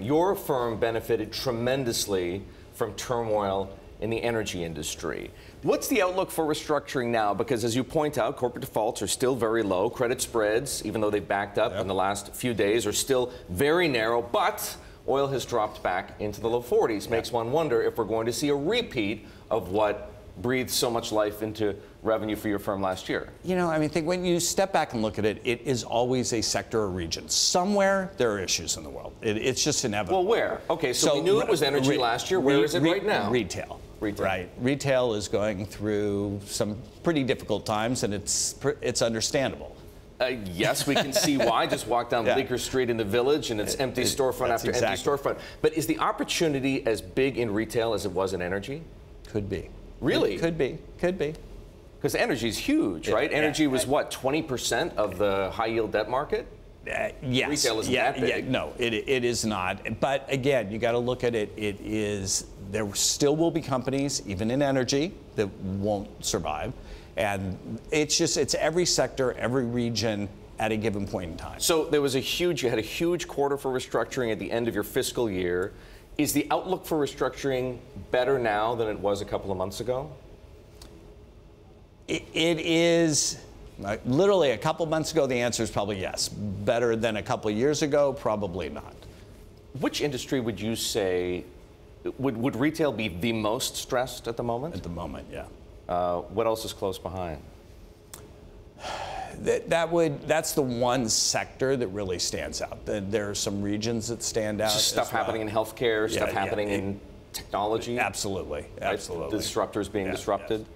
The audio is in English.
Your firm benefited tremendously from turmoil in the energy industry. What's the outlook for restructuring now? Because as you point out, corporate defaults are still very low. Credit spreads, even though they've backed up in the last few days, are still very narrow. But oil has dropped back into the low 40s. Makes one wonder if we're going to see a repeat of what breathed so much life into revenue for your firm last year. You know, I mean, when you step back and look at it, it is always a sector or region. Somewhere there are issues in the world. It's just inevitable. Well, where? Okay, so we knew it was energy last year. Where is it right now? Retail. Retail. Right. Retail is going through some pretty difficult times, and it's understandable. Yes, we can see why. Just walk down Bleecker Street in the Village, and it's empty storefront after empty storefront. But is the opportunity as big in retail as it was in energy? Could be. Really? Could be. Could be. Because energy is huge, right? Energy was what, 20% of the high-yield debt market? Yes. Retail isn't that big. Yeah, no, it is not. But again, you got to look at it. There still will be companies, even in energy, that won't survive. And it's every sector, every region at a given point in time. So you had a huge quarter for restructuring at the end of your fiscal year. Is the outlook for restructuring better now than it was a couple of months ago? It is. Literally a couple months ago, the answer is probably yes. Better than a couple of years ago, probably not. Which industry would you say, would retail be the most stressed at the moment? At the moment, yeah. What else is close behind? That's the one sector that really stands out. There are some regions that stand out. Stuff happening in healthcare, stuff happening in technology. Absolutely, absolutely. Right? The disruptors being disrupted. Yes.